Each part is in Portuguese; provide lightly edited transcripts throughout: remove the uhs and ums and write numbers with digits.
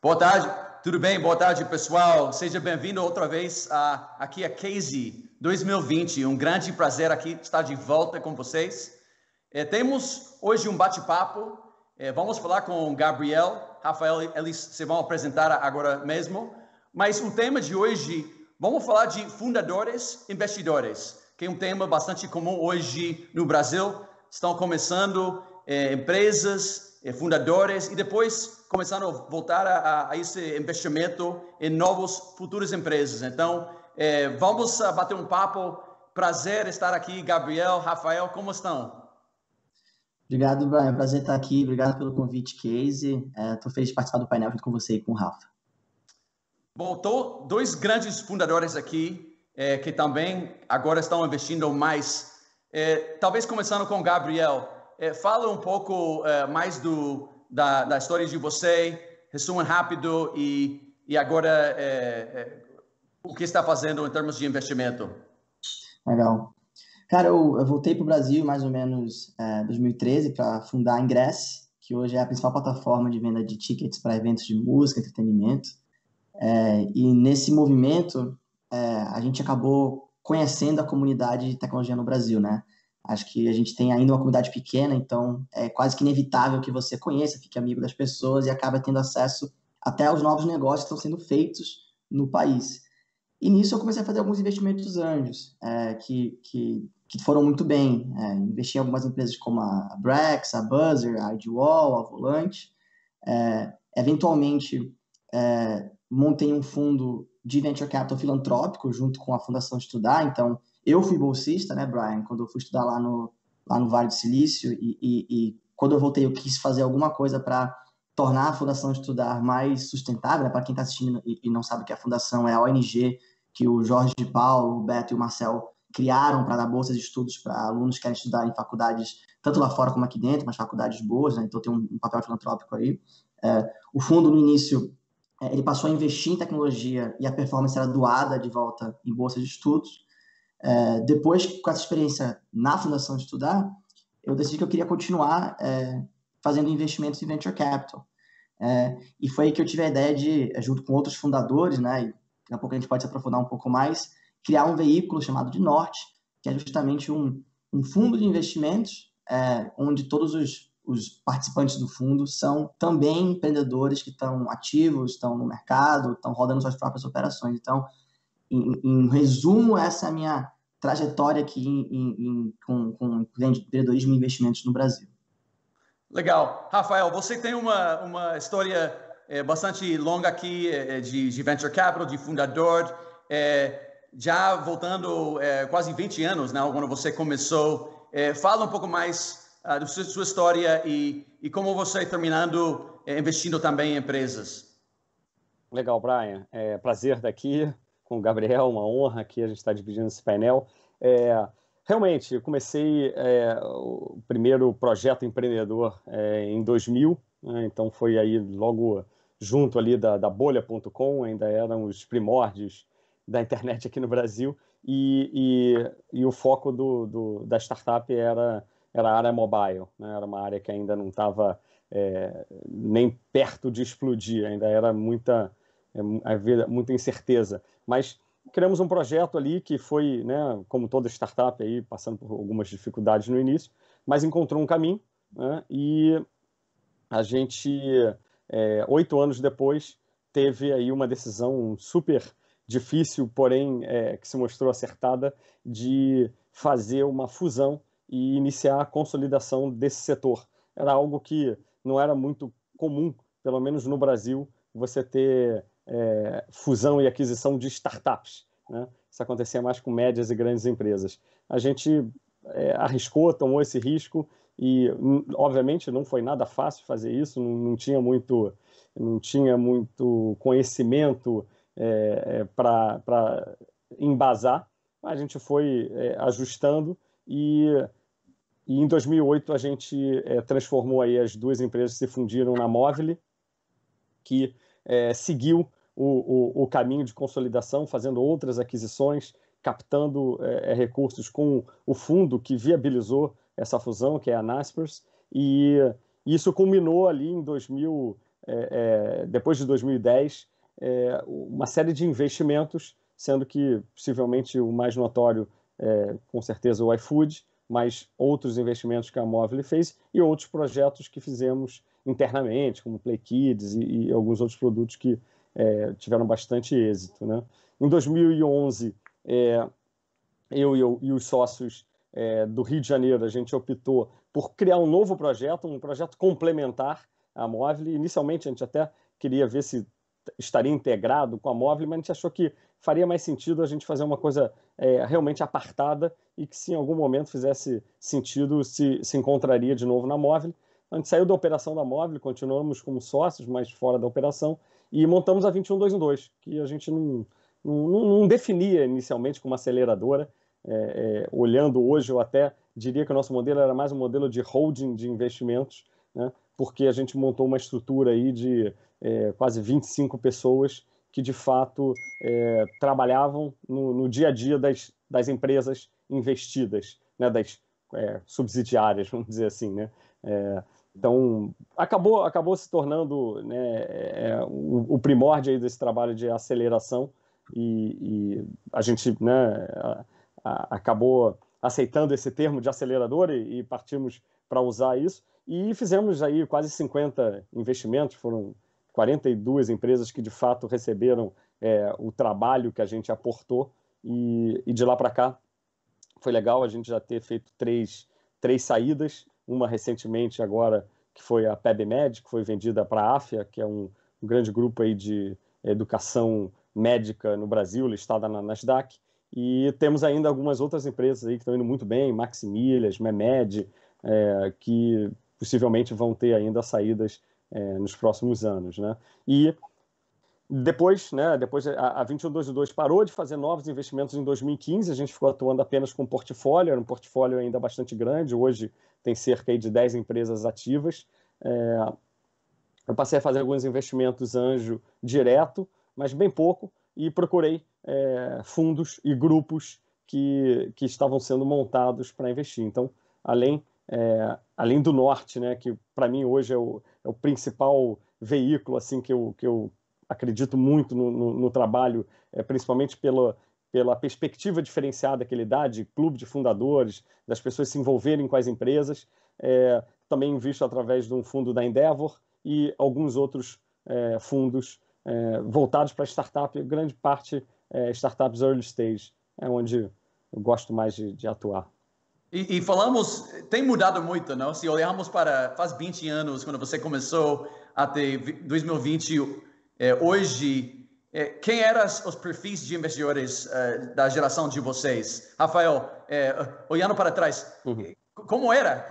Boa tarde, tudo bem? Boa tarde, pessoal. Seja bem-vindo outra vez aqui a Casey 2020. Um grande prazer aqui estar de volta com vocês. Temos hoje um bate-papo. Vamos falar com Gabriel, Rafael, eles se vão apresentar agora mesmo. Mas o tema de hoje, vamos falar de fundadores e investidores, que é um tema bastante comum hoje no Brasil. Estão começando empresas, fundadores e depois começando a voltar a esse investimento em novas futuras empresas. Então, vamos bater um papo. Prazer estar aqui, Gabriel, Rafael, como estão? Obrigado, Brian. Prazer estar aqui. Obrigado pelo convite, Casey. Estou feliz de participar do painel junto com você e com o Rafa. Bom, dois grandes fundadores aqui que também agora estão investindo mais. Talvez começando com o Gabriel. Fala um pouco mais da história de você, resumo rápido e agora o que está fazendo em termos de investimento. Legal. Cara, eu voltei para o Brasil mais ou menos 2013 para fundar a Ingress, que hoje é a principal plataforma de venda de tickets para eventos de música, entretenimento. E nesse movimento, a gente acabou conhecendo a comunidade de tecnologia no Brasil, né? Acho que a gente tem ainda uma comunidade pequena, então é quase que inevitável que você conheça, fique amigo das pessoas e acabe tendo acesso até aos novos negócios que estão sendo feitos no país. E nisso eu comecei a fazer alguns investimentos anjos, que foram muito bem. Investi em algumas empresas como a Brex, a Buzzer, a IDWall, a Volante. Eventualmente, montei um fundo de venture capital filantrópico junto com a Fundação Estudar. Então, eu fui bolsista, né, Brian, quando eu fui estudar lá no Vale do Silício, e quando eu voltei eu quis fazer alguma coisa para tornar a Fundação Estudar mais sustentável, né? Para quem está assistindo e não sabe o que é a Fundação, é a ONG que o Jorge de Paulo, o Beto e o Marcel criaram para dar bolsas de estudos para alunos que querem estudar em faculdades, tanto lá fora como aqui dentro, mas faculdades boas, né? Então tem um papel filantrópico aí. O fundo, no início, ele passou a investir em tecnologia e a performance era doada de volta em bolsas de estudos. Depois, com essa experiência na Fundação de Estudar, eu decidi que eu queria continuar fazendo investimentos em venture capital. E foi aí que eu tive a ideia de, junto com outros fundadores, né, e daqui a pouco a gente pode se aprofundar um pouco mais, criar um veículo chamado de Norte, que é justamente um fundo de investimentos, onde todos os participantes do fundo são também empreendedores que estão ativos, estão no mercado, estão rodando suas próprias operações. Então, em resumo, essa é a minha trajetória aqui com empreendedorismo e investimentos no Brasil. Legal. Rafael, você tem uma história bastante longa aqui de venture capital, de fundador, já voltando quase 20 anos, né, quando você começou. Fala um pouco mais da sua história e como você terminando investindo também em empresas. Legal, Brian. Prazer estar aqui com o Gabriel, uma honra que a gente está dividindo esse painel. Realmente, eu comecei o primeiro projeto empreendedor em 2000, né? Então foi aí logo junto ali da bolha.com, ainda eram os primórdios da internet aqui no Brasil, e o foco da startup era a área mobile, né? Era uma área que ainda não estava nem perto de explodir, ainda era havia muita incerteza, mas criamos um projeto ali que foi, né, como toda startup aí, passando por algumas dificuldades no início, mas encontrou um caminho, né, e a gente, 8 anos depois, teve aí uma decisão super difícil, porém que se mostrou acertada, de fazer uma fusão e iniciar a consolidação desse setor. Era algo que não era muito comum, pelo menos no Brasil, você ter fusão e aquisição de startups, né? Isso acontecia mais com médias e grandes empresas. A gente arriscou, tomou esse risco e, obviamente, não foi nada fácil fazer isso, não tinha muito conhecimento para embasar. A gente foi ajustando e em 2008 a gente transformou aí as duas empresas, se fundiram na Movile, que seguiu o caminho de consolidação, fazendo outras aquisições, captando recursos com o fundo que viabilizou essa fusão, que é a Naspers, e isso culminou ali em depois de 2010, uma série de investimentos, sendo que possivelmente o mais notório com certeza o iFood, mas outros investimentos que a Movile fez e outros projetos que fizemos internamente, como Play Kids e alguns outros produtos que tiveram bastante êxito, né? Em 2011, eu e os sócios do Rio de Janeiro, a gente optou por criar um novo projeto, um projeto complementar à Movile. Inicialmente, a gente até queria ver se estaria integrado com a Movile, mas a gente achou que faria mais sentido a gente fazer uma coisa realmente apartada e que, se em algum momento fizesse sentido, se encontraria de novo na Movile. A gente saiu da operação da Movile, continuamos como sócios, mas fora da operação, e montamos a 21212, que a gente não definia inicialmente como aceleradora. Olhando hoje, eu até diria que o nosso modelo era mais um modelo de holding de investimentos, né? Porque a gente montou uma estrutura aí de quase 25 pessoas que, de fato, trabalhavam no dia a dia das empresas investidas, né? Das subsidiárias, vamos dizer assim, né? Então, acabou se tornando, né, o primórdio aí desse trabalho de aceleração e a gente, né, acabou aceitando esse termo de acelerador e partimos para usar isso. E fizemos aí quase 50 investimentos, foram 42 empresas que de fato receberam o trabalho que a gente aportou, e de lá para cá foi legal a gente já ter feito três saídas, uma recentemente agora que foi a PebMed, que foi vendida para a Afya, que é um grande grupo aí de educação médica no Brasil, listada na Nasdaq, e temos ainda algumas outras empresas aí que estão indo muito bem, Maximilhas, Memed, que possivelmente vão ter ainda saídas nos próximos anos, né? E depois, né, a 21212 parou de fazer novos investimentos em 2015, a gente ficou atuando apenas com portfólio, era um portfólio ainda bastante grande, hoje tem cerca de 10 empresas ativas. Eu passei a fazer alguns investimentos anjo direto, mas bem pouco, e procurei fundos e grupos que estavam sendo montados para investir. Então, além do Norte, né, que para mim hoje é o principal veículo assim, que eu acredito muito no trabalho, principalmente pela perspectiva diferenciada que ele dá de clube de fundadores, das pessoas se envolverem com as empresas. Também invisto através de um fundo da Endeavor e alguns outros fundos voltados para startup, grande parte startups early stage, é onde eu gosto mais de atuar. E falamos, tem mudado muito, não? Se olharmos para faz 20 anos, quando você começou até 2020, hoje, quem eram os perfis de investidores da geração de vocês? Rafael, olhando para trás, como era?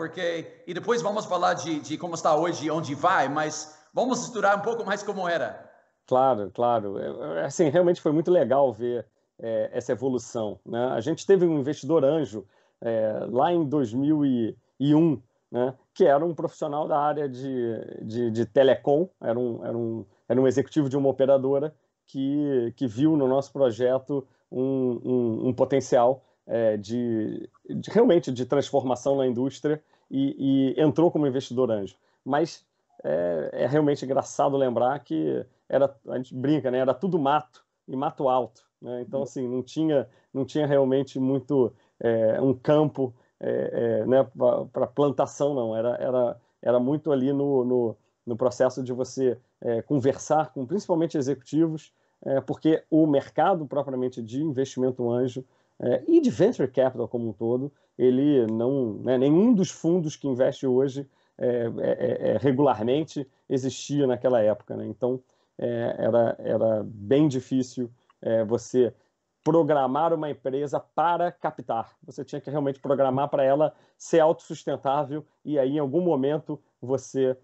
E depois vamos falar de como está hoje e onde vai, mas vamos estudar um pouco mais como era. Claro, claro. Assim, realmente foi muito legal ver essa evolução, né? A gente teve um investidor anjo lá em 2001, né, que era um profissional da área de telecom, era um executivo de uma operadora que viu no nosso projeto um potencial realmente de transformação na indústria e entrou como investidor anjo. Mas é realmente engraçado lembrar que a gente brinca, né, era tudo mato e mato alto, né? Então, assim, não tinha realmente muito um campo né, para plantação, não. Era muito ali no processo de você conversar com principalmente executivos, porque o mercado propriamente de investimento anjo e de venture capital como um todo, ele não, né, nenhum dos fundos que investe hoje regularmente existia naquela época, né? Então era bem difícil você programar uma empresa para captar. Você tinha que realmente programar para ela ser autossustentável e aí, em algum momento, você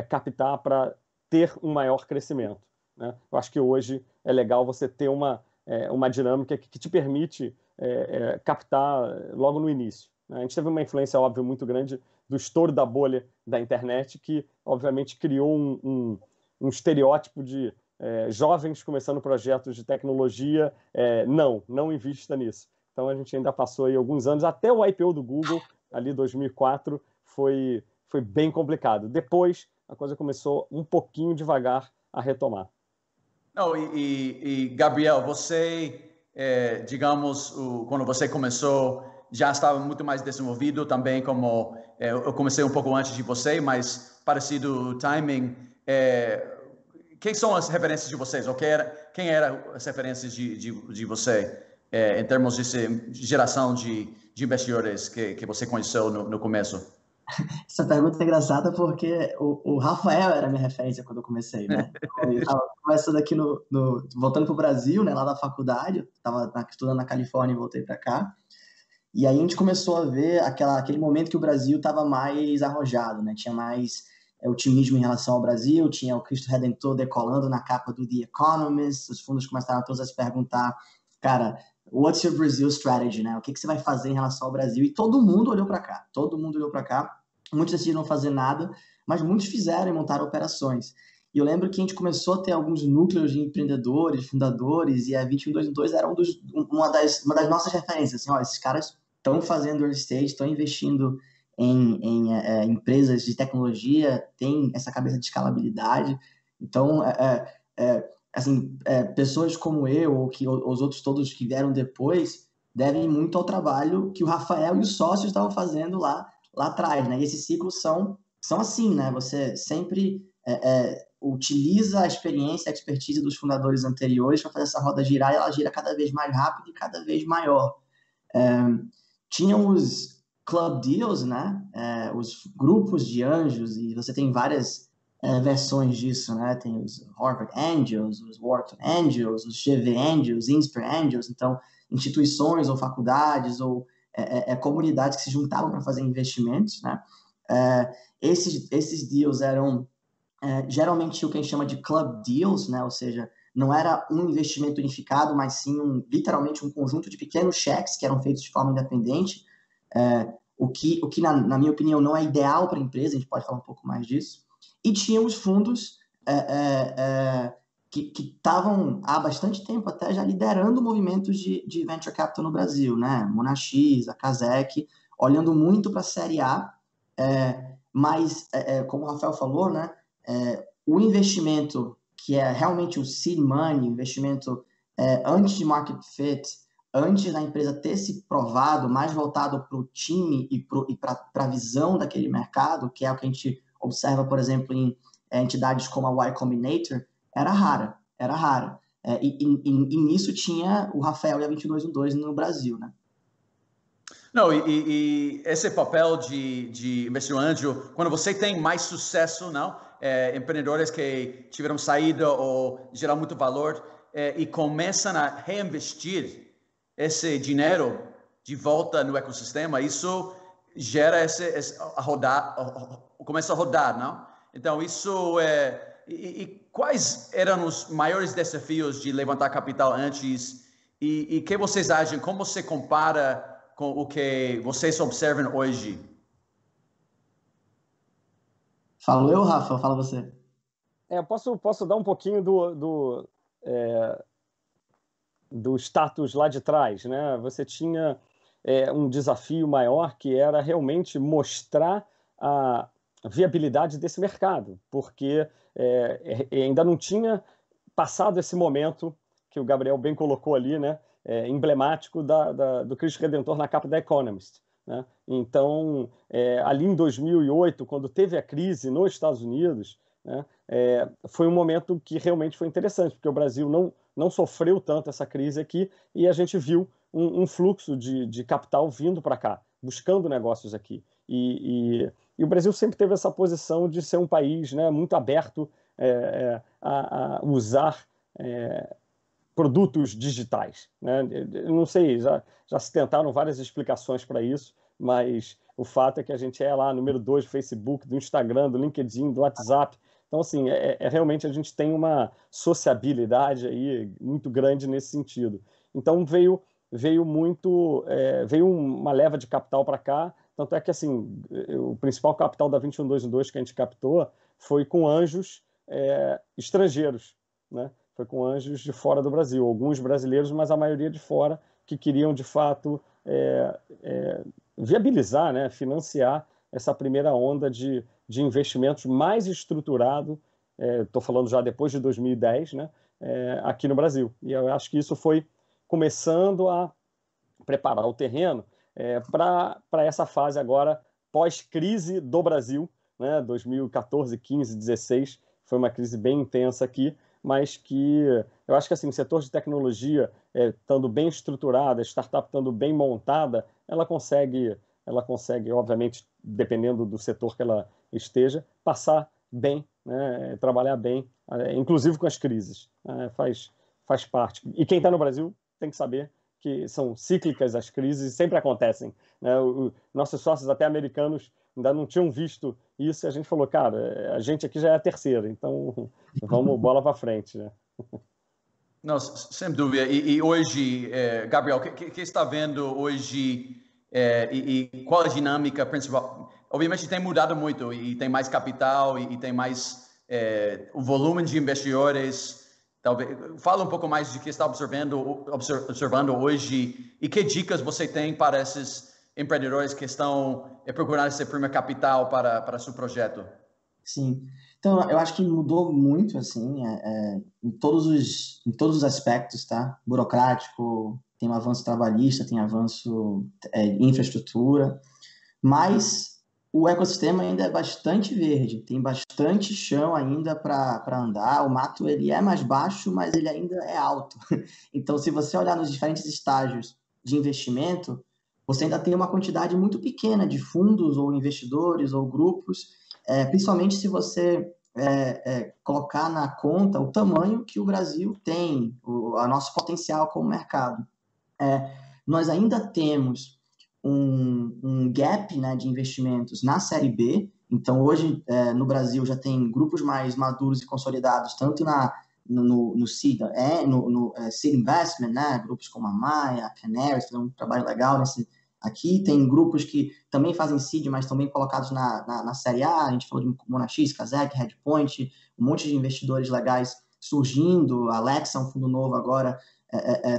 captar para ter um maior crescimento, né? Eu acho que hoje é legal você ter uma dinâmica que te permite captar logo no início, né? A gente teve uma influência, óbvio, muito grande do estouro da bolha da internet, que, obviamente, criou um estereótipo de jovens começando projetos de tecnologia, não invista nisso. Então a gente ainda passou aí alguns anos, até o IPO do Google, ali 2004, foi bem complicado. Depois a coisa começou um pouquinho devagar a retomar. Não, Gabriel, você, digamos, quando você começou, já estava muito mais desenvolvido também, como eu comecei um pouco antes de você, mas parecido o timing. Quem são as referências de vocês? Ou quem eram as referências de você em termos de geração de investidores que você conheceu no começo? Essa pergunta é engraçada porque o Rafael era a minha referência quando eu comecei, né? Eu estava começando aqui voltando para o Brasil, né? Lá da faculdade, eu estava estudando na Califórnia e voltei para cá. E aí a gente começou a ver aquele momento que o Brasil estava mais arrojado, né? Tinha mais otimismo em relação ao Brasil, tinha o Cristo Redentor decolando na capa do The Economist, os fundos começaram todos a se perguntar, cara, what's your Brazil strategy, né? O que você vai fazer em relação ao Brasil? E todo mundo olhou para cá, todo mundo olhou para cá. Muitos decidiram não fazer nada, mas muitos fizeram e montaram operações. E eu lembro que a gente começou a ter alguns núcleos de empreendedores, fundadores, e a 2122 era uma das nossas referências. Assim, ó, esses caras estão fazendo early stage, estão investindo em empresas de tecnologia, tem essa cabeça de escalabilidade. Então, pessoas como eu, ou que os outros todos que vieram depois, devem muito ao trabalho que o Rafael e os sócios estavam fazendo lá atrás, né? E esses ciclos são assim, né? Você sempre utiliza a experiência, a expertise dos fundadores anteriores para fazer essa roda girar, e ela gira cada vez mais rápido e cada vez maior. Tinham os club deals, né? Os grupos de anjos, e você tem várias versões disso, né? Tem os Harvard Angels, os Wharton Angels, os GV Angels, Inspire Angels, então instituições ou faculdades ou comunidades que se juntavam para fazer investimentos, né? Esses deals eram geralmente o que a gente chama de club deals, né? Ou seja, não era um investimento unificado, mas sim literalmente um conjunto de pequenos cheques que eram feitos de forma independente, o que na minha opinião, não é ideal para a empresa, a gente pode falar um pouco mais disso. E tinha os fundos que estavam há bastante tempo até já liderando movimentos de venture capital no Brasil, né? Monax, a Casec, olhando muito para a Série A, mas, como o Rafael falou, né? O investimento que é realmente o seed money, investimento antes de market fit, antes da empresa ter se provado, mais voltado para o time e para a visão daquele mercado, que é o que a gente observa, por exemplo, em entidades como a Y Combinator, era rara. E nisso tinha o Rafael e a 2212 no Brasil, né? Não, e esse papel de investidor anjo, quando você tem mais sucesso, não? Empreendedores que tiveram saída ou gerar muito valor e começam a reinvestir esse dinheiro de volta no ecossistema, isso gera começa a rodar, não? Então, isso quais eram os maiores desafios de levantar capital antes e que vocês acham, como você compara com o que vocês observam hoje? Falo eu, Rafa? Fala você. Posso dar um pouquinho do status lá de trás, né? Você tinha um desafio maior que era realmente mostrar a viabilidade desse mercado, porque ainda não tinha passado esse momento que o Gabriel bem colocou ali, né? Emblemático do Cristo Redentor na capa da Economist, né? Então, ali em 2008, quando teve a crise nos Estados Unidos, né, foi um momento que realmente foi interessante, porque o Brasil não sofreu tanto essa crise aqui e a gente viu um fluxo de capital vindo para cá, buscando negócios aqui. E o Brasil sempre teve essa posição de ser um país, né, muito aberto a usar produtos digitais, né? Eu não sei, já se tentaram várias explicações para isso, mas o fato é que a gente é lá número 2 do Facebook, do Instagram, do LinkedIn, do WhatsApp. Então, assim, realmente a gente tem uma sociabilidade aí muito grande nesse sentido. Então, veio uma leva de capital para cá, tanto é que, assim, o principal capital da 21212 que a gente captou foi com anjos estrangeiros, né? Foi com anjos de fora do Brasil, alguns brasileiros, mas a maioria de fora, que queriam, de fato, viabilizar, né, financiar essa primeira onda de investimentos mais estruturado, estou falando já depois de 2010, né, aqui no Brasil. E eu acho que isso foi começando a preparar o terreno para essa fase agora pós-crise do Brasil, né, 2014, 15, 16, foi uma crise bem intensa aqui, mas que eu acho que assim, o setor de tecnologia, estando bem estruturada, a startup estando bem montada, ela consegue, obviamente, dependendo do setor que ela esteja, passar bem, né, trabalhar bem, inclusive com as crises. Faz parte. E quem está no Brasil tem que saber que são cíclicas as crises e sempre acontecem, né? Nossos sócios, até americanos, ainda não tinham visto isso e a gente falou, cara, a gente aqui já é a terceira, então vamos bola para frente, né? Não, sem dúvida. E hoje, Gabriel, o que está vendo hoje e qual a dinâmica principal? Obviamente tem mudado muito e tem mais capital e tem mais o volume de investidores. Talvez, fala um pouco mais de que está observando hoje e que dicas você tem para esses empreendedores que estão procurando esse primeiro capital para seu projeto. Sim. Então, eu acho que mudou muito, assim, em todos os aspectos, tá? Burocrático, tem um avanço trabalhista, tem avanço infraestrutura, mas o ecossistema ainda é bastante verde, tem bastante chão ainda para andar, o mato ele é mais baixo, mas ele ainda é alto. Então, se você olhar nos diferentes estágios de investimento, você ainda tem uma quantidade muito pequena de fundos ou investidores ou grupos, principalmente se você colocar na conta o tamanho que o Brasil tem, o nosso potencial como mercado. Nós ainda temos um gap, né, de investimentos na Série B. Então, hoje, no Brasil, já tem grupos mais maduros e consolidados, tanto no Seed, Seed Investment, né, grupos como a Maia, a Canaries, tem um trabalho legal aqui. Tem grupos que também fazem Seed, mas também colocados na Série A. A gente falou de Monax, Kazek, Redpoint, um monte de investidores legais surgindo. A Alexa, um fundo novo agora,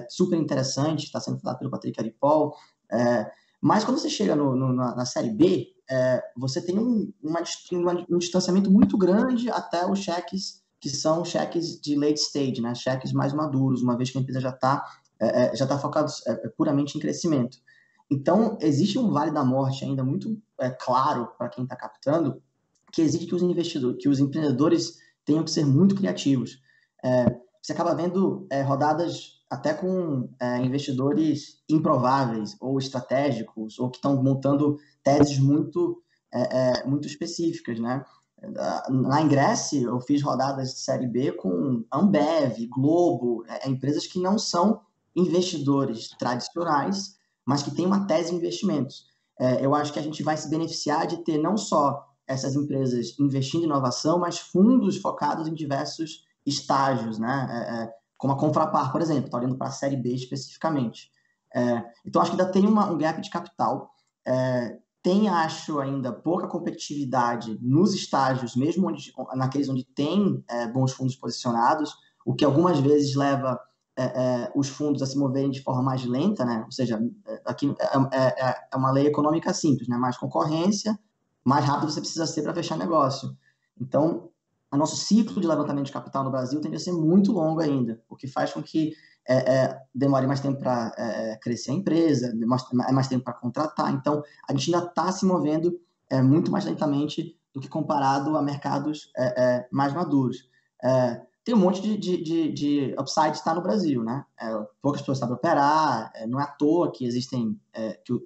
super interessante, está sendo falado pelo Patrick Aripol. Mas quando você chega na Série B, você tem um distanciamento muito grande até os cheques, que são cheques de late stage, né? Cheques mais maduros, uma vez que a empresa já está focada puramente em crescimento. Então, existe um vale da morte ainda muito claro para quem está captando, que exige que os empreendedores tenham que ser muito criativos. Você acaba vendo rodadas até com investidores improváveis ou estratégicos, ou que estão montando teses muito específicas, né? Na Ingresse, eu fiz rodadas de Série B com Ambev, Globo, empresas que não são investidores tradicionais, mas que têm uma tese de investimentos. Eu acho que a gente vai se beneficiar de ter não só essas empresas investindo em inovação, mas fundos focados em diversos estágios, né? Como a Confrapar, por exemplo, está olhando para a Série B especificamente. Então, acho que ainda tem um gap de capital. Acho, ainda pouca competitividade nos estágios, mesmo naqueles onde tem bons fundos posicionados, o que algumas vezes leva os fundos a se moverem de forma mais lenta, né? Ou seja, aqui é uma lei econômica simples, né? Mais concorrência, mais rápido você precisa ser para fechar negócio. Então, o nosso ciclo de levantamento de capital no Brasil tende a ser muito longo ainda, o que faz com que demore mais tempo para crescer a empresa, mais tempo para contratar. Então, a gente ainda está se movendo muito mais lentamente do que comparado a mercados mais maduros. Tem um monte de upside está no Brasil, né? Poucas pessoas sabem operar, não é à toa que existem,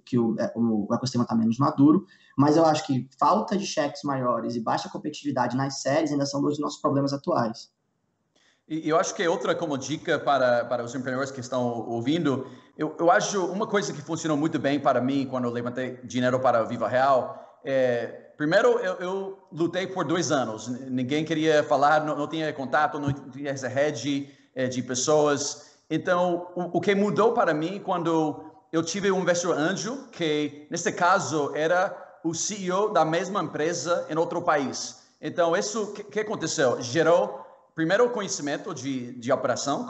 que o ecossistema está menos maduro, mas eu acho que falta de cheques maiores e baixa competitividade nas séries ainda são dois dos nossos problemas atuais. E eu acho que outra como dica para os empreendedores que estão ouvindo, eu acho uma coisa que funcionou muito bem para mim quando eu levantei dinheiro para a Viva Real. Primeiro, eu lutei por 2 anos. Ninguém queria falar, não tinha contato, não tinha essa rede de pessoas. Então, o que mudou para mim quando eu tive um investidor anjo, que nesse caso era o CEO da mesma empresa em outro país. Então, isso que aconteceu? Gerou, primeiro, o conhecimento de operação,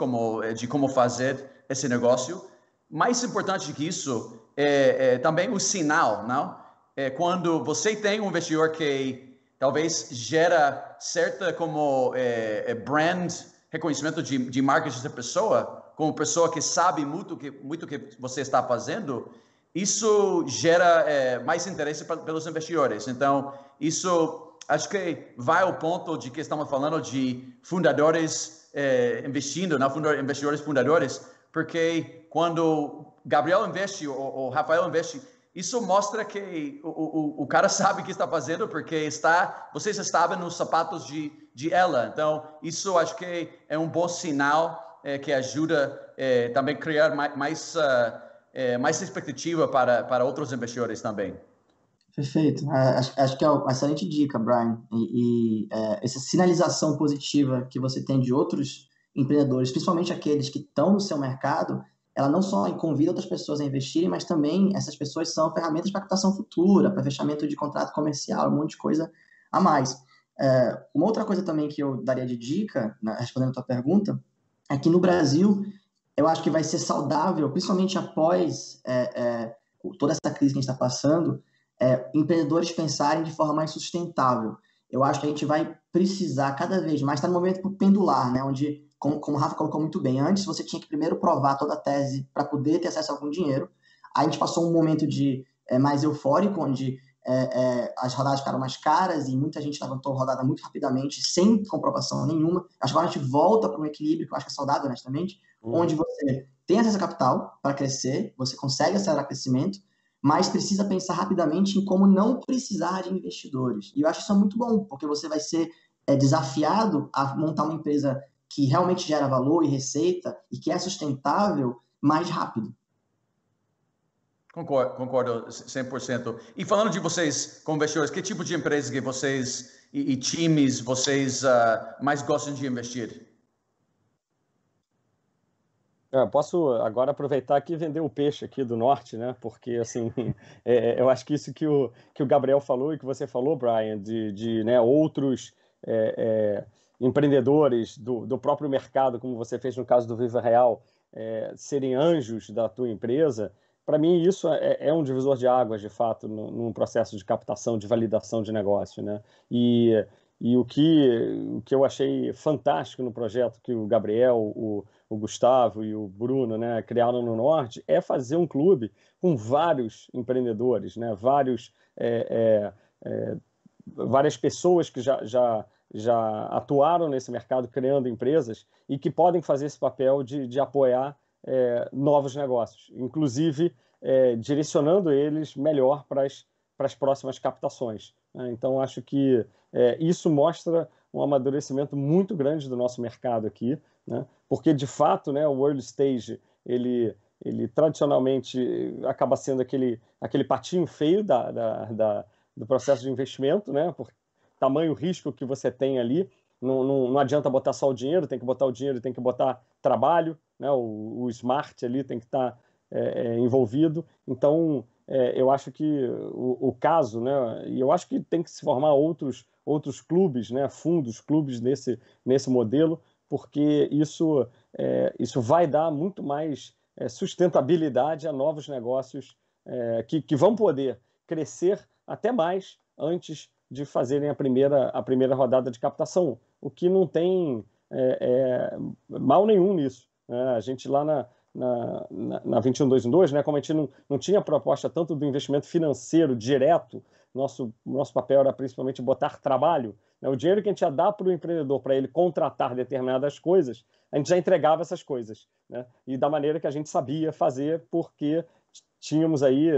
de como fazer esse negócio. Mais importante que isso, também o sinal, não? quando você tem um investidor que talvez gera certa como brand, reconhecimento de marketing da pessoa, como pessoa que sabe muito que você está fazendo, isso gera mais interesse pelos investidores. Então, isso acho que vai ao ponto de que estamos falando de fundadores investindo, não investidores fundadores, porque quando Gabriel investe ou Rafael investe, isso mostra que o cara sabe o que está fazendo, porque vocês estavam nos sapatos de ela. Então, isso acho que é um bom sinal que ajuda também a criar mais expectativa para outros investidores também. Perfeito. Acho que é uma excelente dica, Brian. Essa sinalização positiva que você tem de outros empreendedores, principalmente aqueles que estão no seu mercado, ela não só convida outras pessoas a investirem, mas também essas pessoas são ferramentas para captação futura, para fechamento de contrato comercial, um monte de coisa a mais. Uma outra coisa também que eu daria de dica, respondendo a tua pergunta, é que no Brasil, eu acho que vai ser saudável, principalmente após toda essa crise que a gente está passando, empreendedores pensarem de forma mais sustentável. Eu acho que a gente vai precisar cada vez mais, está no momento pendular, né, onde, como o Rafa colocou muito bem, antes você tinha que primeiro provar toda a tese para poder ter acesso a algum dinheiro. Aí a gente passou um momento mais eufórico, onde as rodadas ficaram mais caras e muita gente levantou rodada muito rapidamente, sem comprovação nenhuma. Acho que agora a gente volta para um equilíbrio que eu acho que é saudável, honestamente, onde você tem acesso a capital para crescer, você consegue acelerar crescimento, mas precisa pensar rapidamente em como não precisar de investidores. E eu acho isso muito bom, porque você vai ser desafiado a montar uma empresa que realmente gera valor e receita e que é sustentável mais rápido. Concordo 100%. E falando de vocês, como investidores, que tipo de empresas que vocês e times vocês mais gostam de investir? Posso agora aproveitar aqui e vender o peixe aqui do norte, né? Porque, assim, eu acho que isso que o Gabriel falou e que você falou, Brian, de né, outros empreendedores do próprio mercado, como você fez no caso do Viva Real, serem anjos da tua empresa, para mim isso é um divisor de águas, de fato, num processo de captação, de validação de negócio, né? E o que eu achei fantástico no projeto que o Gabriel, o Gustavo e o Bruno, né, criaram no Norte, é fazer um clube com vários empreendedores, né, várias pessoas que já atuaram nesse mercado criando empresas e que podem fazer esse papel de apoiar novos negócios, inclusive direcionando eles melhor para as próximas captações, né? Então, acho que isso mostra um amadurecimento muito grande do nosso mercado aqui, né? Porque, de fato, né, o early stage, ele tradicionalmente acaba sendo aquele patinho feio do processo de investimento, né? Por tamanho risco que você tem ali. Não adianta botar só o dinheiro, tem que botar o dinheiro, tem que botar trabalho, né? O smart ali tem que estar envolvido. Então, eu acho que o caso, né? E eu acho que tem que se formar outros clubes, né? Fundos, clubes nesse modelo, porque isso vai dar muito mais sustentabilidade a novos negócios que vão poder crescer até mais antes de fazerem a primeira rodada de captação, o que não tem mal nenhum nisso, né? A gente lá na 21/2, né, como a gente não tinha proposta tanto do investimento financeiro direto, nosso papel era principalmente botar trabalho, né? O dinheiro que a gente ia dar para o empreendedor para ele contratar determinadas coisas, a gente já entregava essas coisas, né? E da maneira que a gente sabia fazer, porque tínhamos aí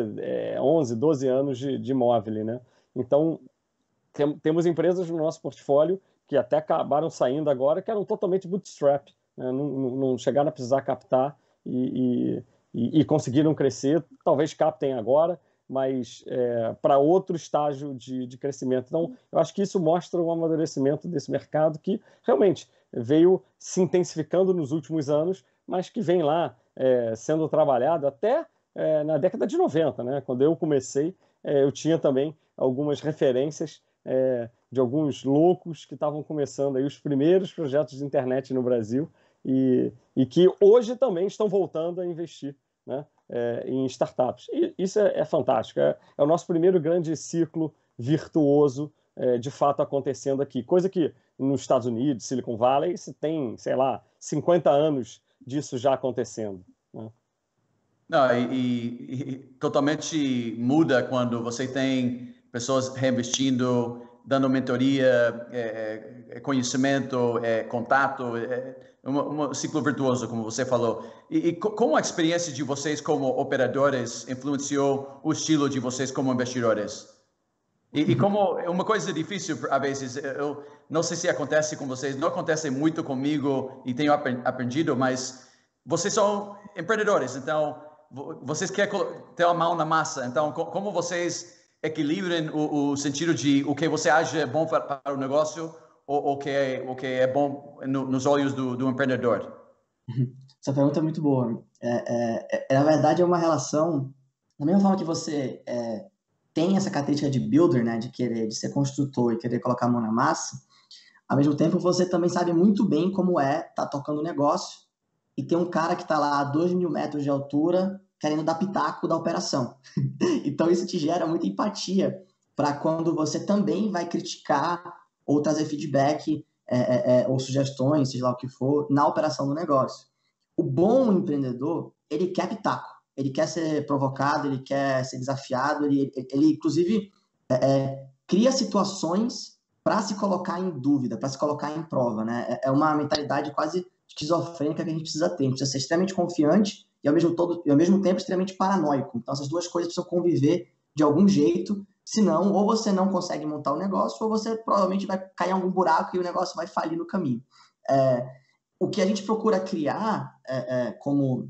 11, 12 anos de imóvel, né? Então, temos empresas no nosso portfólio que até acabaram saindo agora, que eram totalmente bootstrap, né? Não chegaram a precisar captar e conseguiram crescer, talvez captem agora, mas para outro estágio de crescimento. Então, eu acho que isso mostra um amadurecimento desse mercado que realmente veio se intensificando nos últimos anos, mas que vem lá sendo trabalhado até na década de 90, né? Quando eu comecei, eu tinha também algumas referências de alguns loucos que estavam começando aí os primeiros projetos de internet no Brasil e que hoje também estão voltando a investir, né? em startups. E isso é fantástico. É o nosso primeiro grande ciclo virtuoso, de fato, acontecendo aqui. Coisa que nos Estados Unidos, Silicon Valley, se tem, sei lá, 50 anos disso já acontecendo, né? Não, e totalmente muda quando você tem pessoas reinvestindo, dando mentoria, conhecimento, contato, um ciclo virtuoso, como você falou. E como a experiência de vocês como operadores influenciou o estilo de vocês como investidores? E como é uma coisa difícil, às vezes, eu não sei se acontece com vocês, não acontece muito comigo e tenho aprendido, mas vocês são empreendedores, então vocês querem ter a mão na massa. Então, como vocês equilibram o sentido de o que você acha bom para o negócio ou o que é bom nos olhos do empreendedor? Essa pergunta é muito boa. Na verdade, é uma relação, da mesma forma que você tem essa característica de builder, né, de ser construtor e querer colocar a mão na massa, ao mesmo tempo você também sabe muito bem como tá tocando o negócio e tem um cara que está lá a 2.000 metros de altura querendo dar pitaco da operação. Então isso te gera muita empatia para quando você também vai criticar ou trazer feedback ou sugestões, seja lá o que for, na operação do negócio. O bom empreendedor, ele quer pitaco, ele quer ser provocado, ele quer ser desafiado, ele inclusive cria situações para se colocar em dúvida, para se colocar em prova, né? É uma mentalidade quase esquizofrênica que a gente precisa ter. A gente precisa ser extremamente confiante e ao mesmo tempo extremamente paranoico. Então essas duas coisas precisam conviver de algum jeito, senão ou você não consegue montar o negócio ou você provavelmente vai cair em algum buraco e o negócio vai falir no caminho. O que a gente procura criar como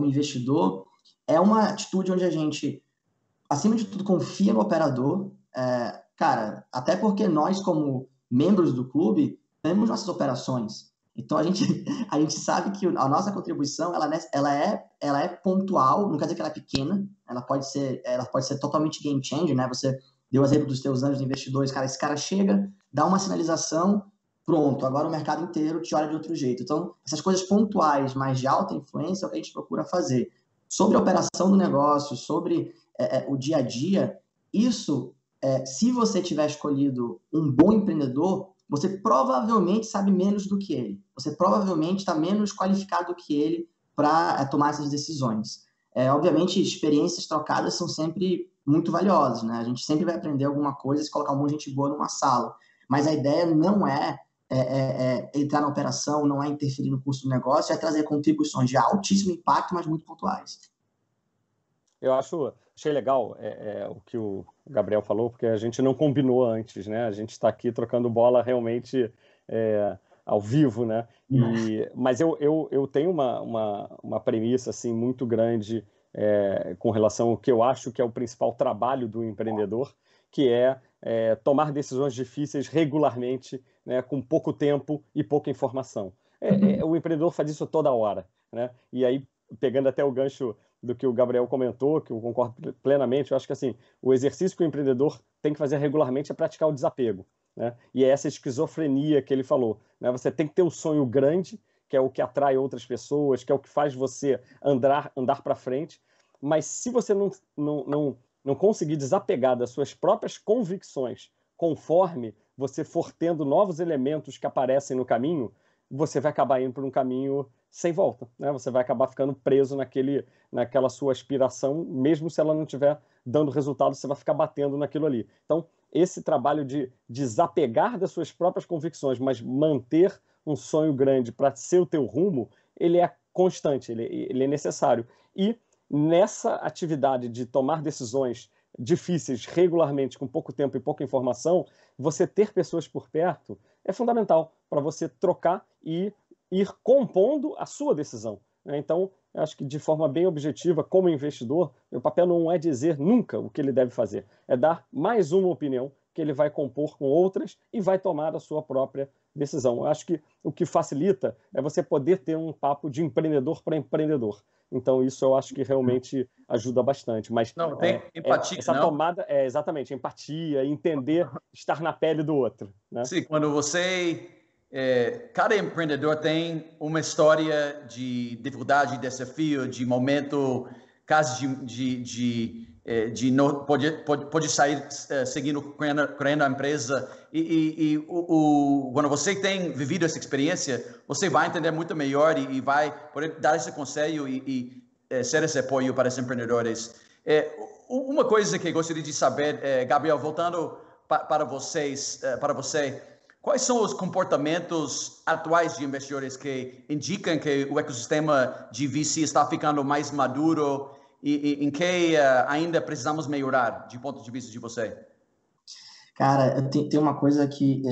investidor é uma atitude onde a gente, acima de tudo, confia no operador. Cara, até porque nós, como membros do clube, temos nossas operações. Então, a gente sabe que a nossa contribuição ela é pontual, não quer dizer que ela é pequena, ela pode ser totalmente game changer, né? Você deu o exemplo dos teus anjos investidores, cara, esse cara chega, dá uma sinalização, pronto, agora o mercado inteiro te olha de outro jeito. Então, essas coisas pontuais, mas de alta influência, é o que a gente procura fazer. Sobre a operação do negócio, sobre o dia a dia, isso, se você tiver escolhido um bom empreendedor, você provavelmente sabe menos do que ele. Você provavelmente está menos qualificado do que ele para tomar essas decisões. Obviamente, experiências trocadas são sempre muito valiosas, né? A gente sempre vai aprender alguma coisa se colocar um monte de gente boa numa sala. Mas a ideia não é entrar na operação, não é interferir no custo do negócio, é trazer contribuições de altíssimo impacto, mas muito pontuais. Eu achei legal o que o Gabriel falou, porque a gente não combinou antes, né? A gente está aqui trocando bola realmente ao vivo, né? Mas eu tenho uma premissa assim, muito grande com relação ao que eu acho que é o principal trabalho do empreendedor, que é tomar decisões difíceis regularmente, né, com pouco tempo e pouca informação. O empreendedor faz isso toda hora, né? E aí, pegando até o gancho do que o Gabriel comentou, que eu concordo plenamente, eu acho que assim, o exercício que o empreendedor tem que fazer regularmente é praticar o desapego, né? E é essa esquizofrenia que ele falou, né? Você tem que ter um sonho grande, que é o que atrai outras pessoas, que é o que faz você andar para frente, mas se você não conseguir desapegar das suas próprias convicções conforme você for tendo novos elementos que aparecem no caminho, você vai acabar indo por um caminho sem volta, né? Você vai acabar ficando preso naquela sua aspiração, mesmo se ela não estiver dando resultado, você vai ficar batendo naquilo ali. Então, esse trabalho de desapegar das suas próprias convicções, mas manter um sonho grande para ser o teu rumo, ele é constante, ele é necessário. E nessa atividade de tomar decisões difíceis regularmente, com pouco tempo e pouca informação, você ter pessoas por perto é fundamental para você trocar e ir compondo a sua decisão, né? Então, eu acho que de forma bem objetiva, como investidor, meu papel não é dizer nunca o que ele deve fazer, é dar mais uma opinião que ele vai compor com outras e vai tomar a sua própria decisão. Eu acho que o que facilita é você poder ter um papo de empreendedor para empreendedor. Então, isso eu acho que realmente ajuda bastante. Mas não, tem empatia, essa tomada é exatamente empatia, entender, estar na pele do outro, né? Sim, quando você... cada empreendedor tem uma história de dificuldade, desafio, de momento casos de não pode sair seguindo criando a empresa quando você tem vivido essa experiência, você vai entender muito melhor e vai poder dar esse conselho e ser esse apoio para os empreendedores. Uma coisa que eu gostaria de saber, Gabriel, voltando para você, quais são os comportamentos atuais de investidores que indicam que o ecossistema de VC está ficando mais maduro e em que ainda precisamos melhorar, de ponto de vista de você? Cara, tem uma coisa que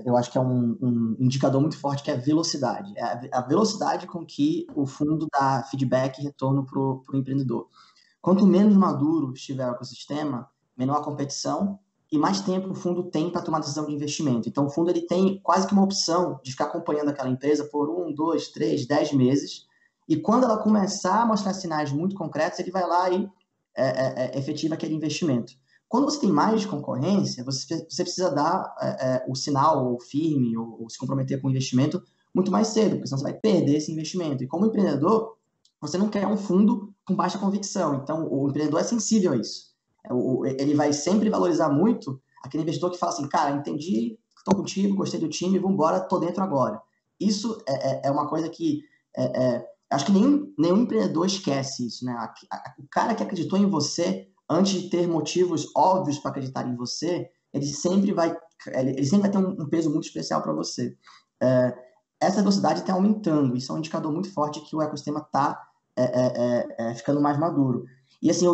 eu acho que é um indicador muito forte, que é a velocidade. A velocidade com que o fundo dá feedback e retorno para o empreendedor. Quanto menos maduro estiver o ecossistema, menor a competição e mais tempo o fundo tem para tomar decisão de investimento. Então, o fundo ele tem quase que uma opção de ficar acompanhando aquela empresa por 1, 2, 3, 10 meses. E quando ela começar a mostrar sinais muito concretos, ele vai lá e efetiva aquele investimento. Quando você tem mais concorrência, você precisa dar o sinal firme ou se comprometer com o investimento muito mais cedo, porque senão você vai perder esse investimento. E como empreendedor, você não quer um fundo com baixa convicção. Então, o empreendedor é sensível a isso. Ele vai sempre valorizar muito aquele investidor que fala assim, cara, entendi, estou contigo, gostei do time, vamos embora, estou dentro agora. Isso é uma coisa que acho que nenhum empreendedor esquece isso, né? O cara que acreditou em você antes de ter motivos óbvios para acreditar em você, ele sempre vai ter um peso muito especial para você. Essa velocidade está aumentando, isso é um indicador muito forte que o ecossistema está ficando mais maduro. E assim,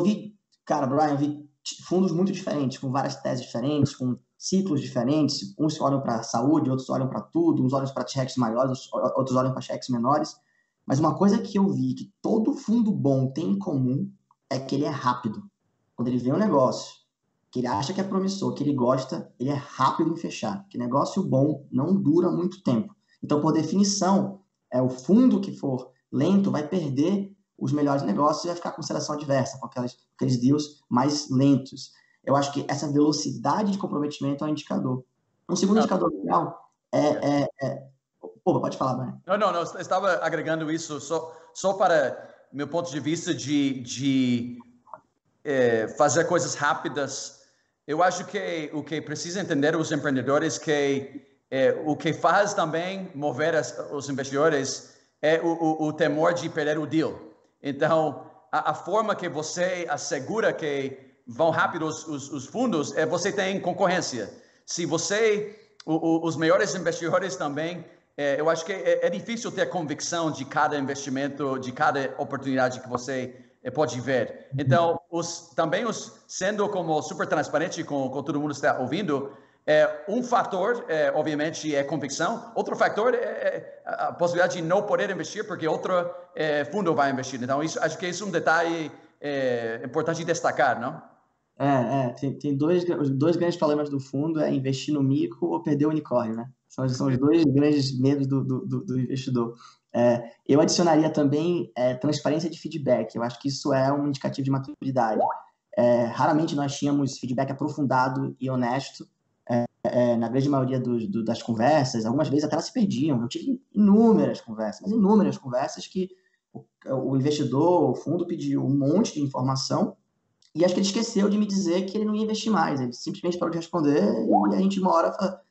Brian, eu vi fundos muito diferentes, com várias teses diferentes, com ciclos diferentes, uns olham para a saúde, outros olham para tudo, uns olham para cheques maiores, outros olham para cheques menores, mas uma coisa que eu vi que todo fundo bom tem em comum é que ele é rápido. Quando ele vê um negócio que ele acha que é promissor, que ele gosta, ele é rápido em fechar, que negócio bom não dura muito tempo. Então, por definição, o fundo que for lento vai perder os melhores negócios e vai ficar com seleção adversa, com aqueles deals mais lentos. Eu acho que essa velocidade de comprometimento é um indicador. Um segundo indicador legal Pô, pode falar, Brian. Não, eu estava agregando isso só para meu ponto de vista de fazer coisas rápidas. Eu acho que o que precisa entender os empreendedores que o que faz também mover os investidores é o temor de perder o deal. Então, a forma que você assegura que vão rápido os fundos é você tem concorrência. Se os melhores investidores também, eu acho que é difícil ter convicção de cada investimento, de cada oportunidade que você pode ver. Então, sendo como super transparente com todo mundo está ouvindo, um fator, obviamente, é convicção. Outro fator é a possibilidade de não poder investir porque outro fundo vai investir. Então, acho que isso é um detalhe importante de destacar, não? Tem os dois grandes problemas do fundo, investir no mico ou perder o unicórnio, né? São os dois grandes medos do investidor. Eu adicionaria também transparência de feedback. Eu acho que isso é um indicativo de maturidade. Raramente nós tínhamos feedback aprofundado e honesto na grande maioria das conversas. Algumas vezes até elas se perdiam. Eu tive inúmeras conversas que o investidor, o fundo pediu um monte de informação e acho que ele esqueceu de me dizer que ele não ia investir mais. Ele simplesmente parou de responder e a gente uma hora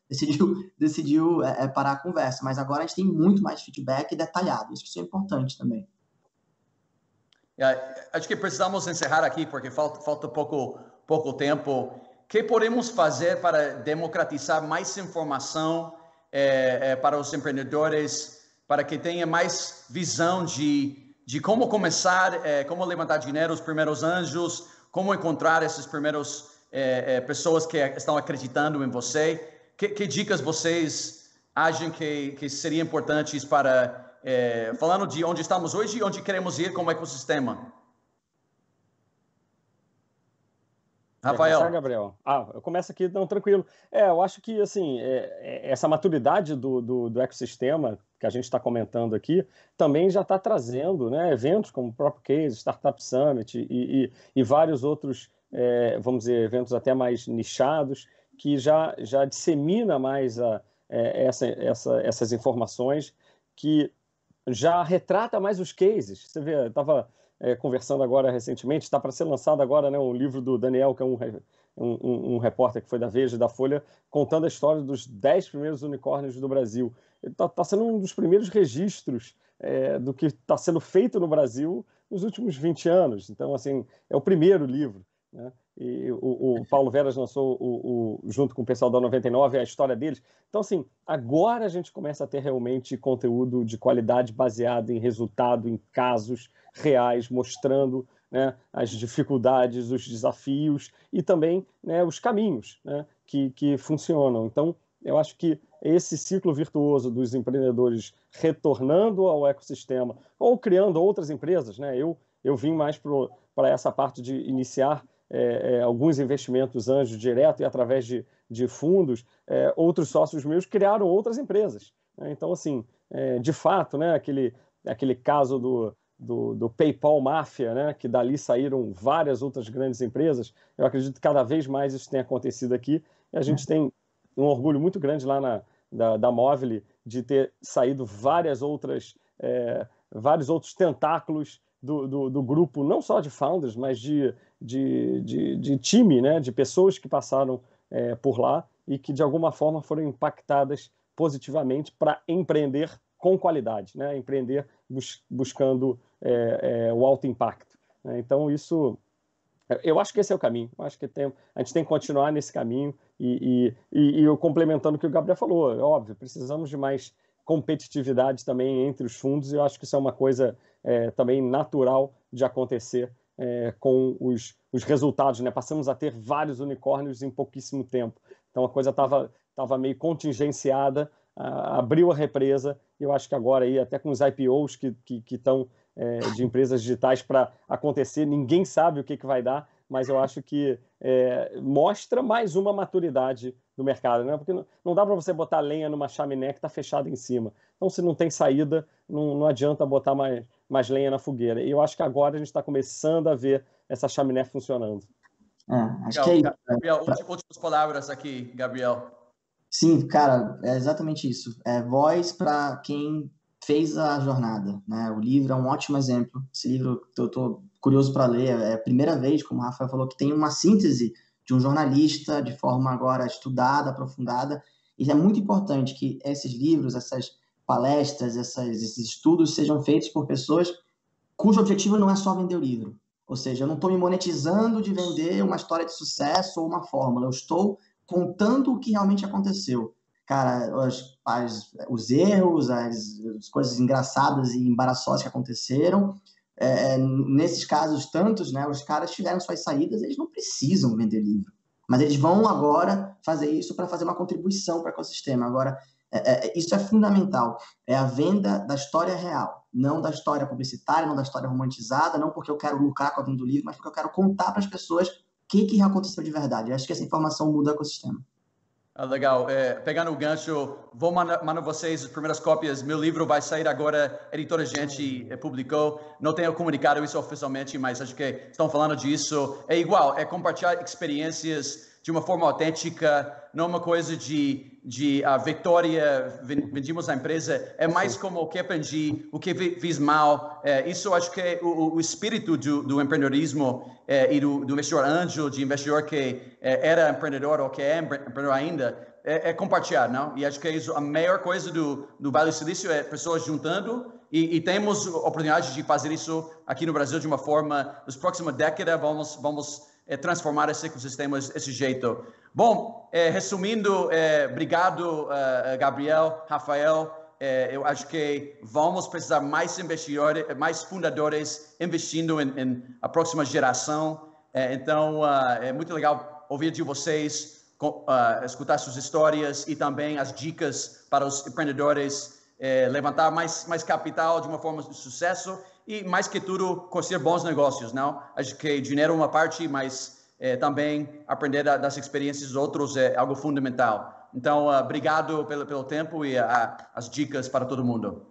decidiu parar a conversa. Mas agora a gente tem muito mais feedback detalhado. Isso é importante também. Acho que precisamos encerrar aqui porque falta pouco tempo. O que podemos fazer para democratizar mais informação para os empreendedores, para que tenha mais visão de como começar, como levantar dinheiro, os primeiros anjos, como encontrar essas primeiras pessoas que estão acreditando em você? Que dicas vocês acham que seriam importantes para, falando de onde estamos hoje e onde queremos ir como ecossistema? Rafael. Começar, Gabriel? Eu começo aqui, não, tranquilo. Eu acho que, assim, essa maturidade do ecossistema que a gente está comentando aqui também já está trazendo, né, eventos como o próprio Case, Startup Summit e vários outros, vamos dizer, eventos até mais nichados, que já dissemina mais essas informações que já retrata mais os cases. Você vê, eu estava conversando agora recentemente, está para ser lançado agora, né, um livro do Daniel, que é um repórter que foi da Veja e da Folha, contando a história dos 10 primeiros unicórnios do Brasil. Está sendo um dos primeiros registros do que está sendo feito no Brasil nos últimos 20 anos. Então, assim, é o primeiro livro, né? E o Paulo Veras lançou, junto com o pessoal da 99, a história deles. Então, assim, agora a gente começa a ter realmente conteúdo de qualidade baseado em resultado, em casos reais, mostrando, né, as dificuldades, os desafios e também, né, os caminhos, né, que funcionam. Então, eu acho que esse ciclo virtuoso dos empreendedores retornando ao ecossistema ou criando outras empresas, né? Eu vim mais para essa parte de iniciar alguns investimentos anjo direto e através de fundos, outros sócios meus criaram outras empresas, né? Então, assim, de fato, né, aquele caso do PayPal Máfia, né, que dali saíram várias outras grandes empresas, eu acredito que cada vez mais isso tem acontecido aqui e a gente tem um orgulho muito grande lá da Movile de ter saído vários outros tentáculos do grupo, não só de founders, mas de time, né, de pessoas que passaram por lá e que, de alguma forma, foram impactadas positivamente para empreender com qualidade, né, empreender buscando o alto impacto, né? Então, isso... Eu acho que esse é o caminho. Eu acho que a gente tem que continuar nesse caminho e eu complementando o que o Gabriel falou, é óbvio, precisamos de mais competitividade também entre os fundos e eu acho que isso é uma coisa também natural de acontecer com os resultados, né? Passamos a ter vários unicórnios em pouquíssimo tempo. Então a coisa estava meio contingenciada, abriu a represa e eu acho que agora aí, até com os IPOs que estão de empresas digitais para acontecer, ninguém sabe o que vai dar, mas eu acho que mostra mais uma maturidade do mercado, né? Porque não dá para você botar lenha numa chaminé que está fechada em cima. Então, se não tem saída, não adianta botar mais lenha na fogueira. E eu acho que agora a gente está começando a ver essa chaminé funcionando. Acho que é isso. Gabriel, últimas palavras aqui, Gabriel. Sim, cara, é exatamente isso. É voz para quem fez a jornada, né? O livro é um ótimo exemplo. Esse livro eu estou curioso para ler. É a primeira vez, como o Rafael falou, que tem uma síntese de um jornalista de forma agora estudada, aprofundada. E é muito importante que esses livros, essas palestras, esses estudos sejam feitos por pessoas cujo objetivo não é só vender o livro. Ou seja, eu não estou me monetizando de vender uma história de sucesso ou uma fórmula. Eu estou contando o que realmente aconteceu. Cara, os erros, as coisas engraçadas e embaraçosas que aconteceram, nesses casos tantos, né, os caras tiveram suas saídas, eles não precisam vender livro. Mas eles vão agora fazer isso para fazer uma contribuição para o ecossistema. Agora, isso é fundamental. É a venda da história real, não da história publicitária, não da história romantizada, não porque eu quero lucrar com a venda do livro, mas porque eu quero contar para as pessoas o que aconteceu de verdade. Eu acho que essa informação muda o ecossistema. Legal. Pegando o gancho, vou mandar vocês as primeiras cópias. Meu livro vai sair agora, a Editora Gente publicou. Não tenho comunicado isso oficialmente, mas acho que estão falando disso. É igual, compartilhar experiências de uma forma autêntica, não uma coisa de a vitória, vendimos a empresa, é mais como o que aprendi, o que fiz mal. Isso acho que é o espírito do empreendedorismo e do investidor anjo, de investidor que era empreendedor ou que é empreendedor ainda, é compartilhar, não? E acho que isso, a maior coisa do Vale do Silício é pessoas juntando e temos oportunidade de fazer isso aqui no Brasil de uma forma, nas próximas décadas vamos transformar esse ecossistema desse jeito. Bom, resumindo, obrigado, Gabriel, Rafael. Eu acho que vamos precisar mais investidores, mais fundadores investindo em a próxima geração. Então, é muito legal ouvir de vocês, escutar suas histórias e também as dicas para os empreendedores levantar mais capital de uma forma de sucesso e, mais que tudo, construir bons negócios, não? Acho que dinheiro é uma parte, mas também aprender das experiências dos outros é algo fundamental. Então, obrigado pelo tempo e as dicas para todo mundo.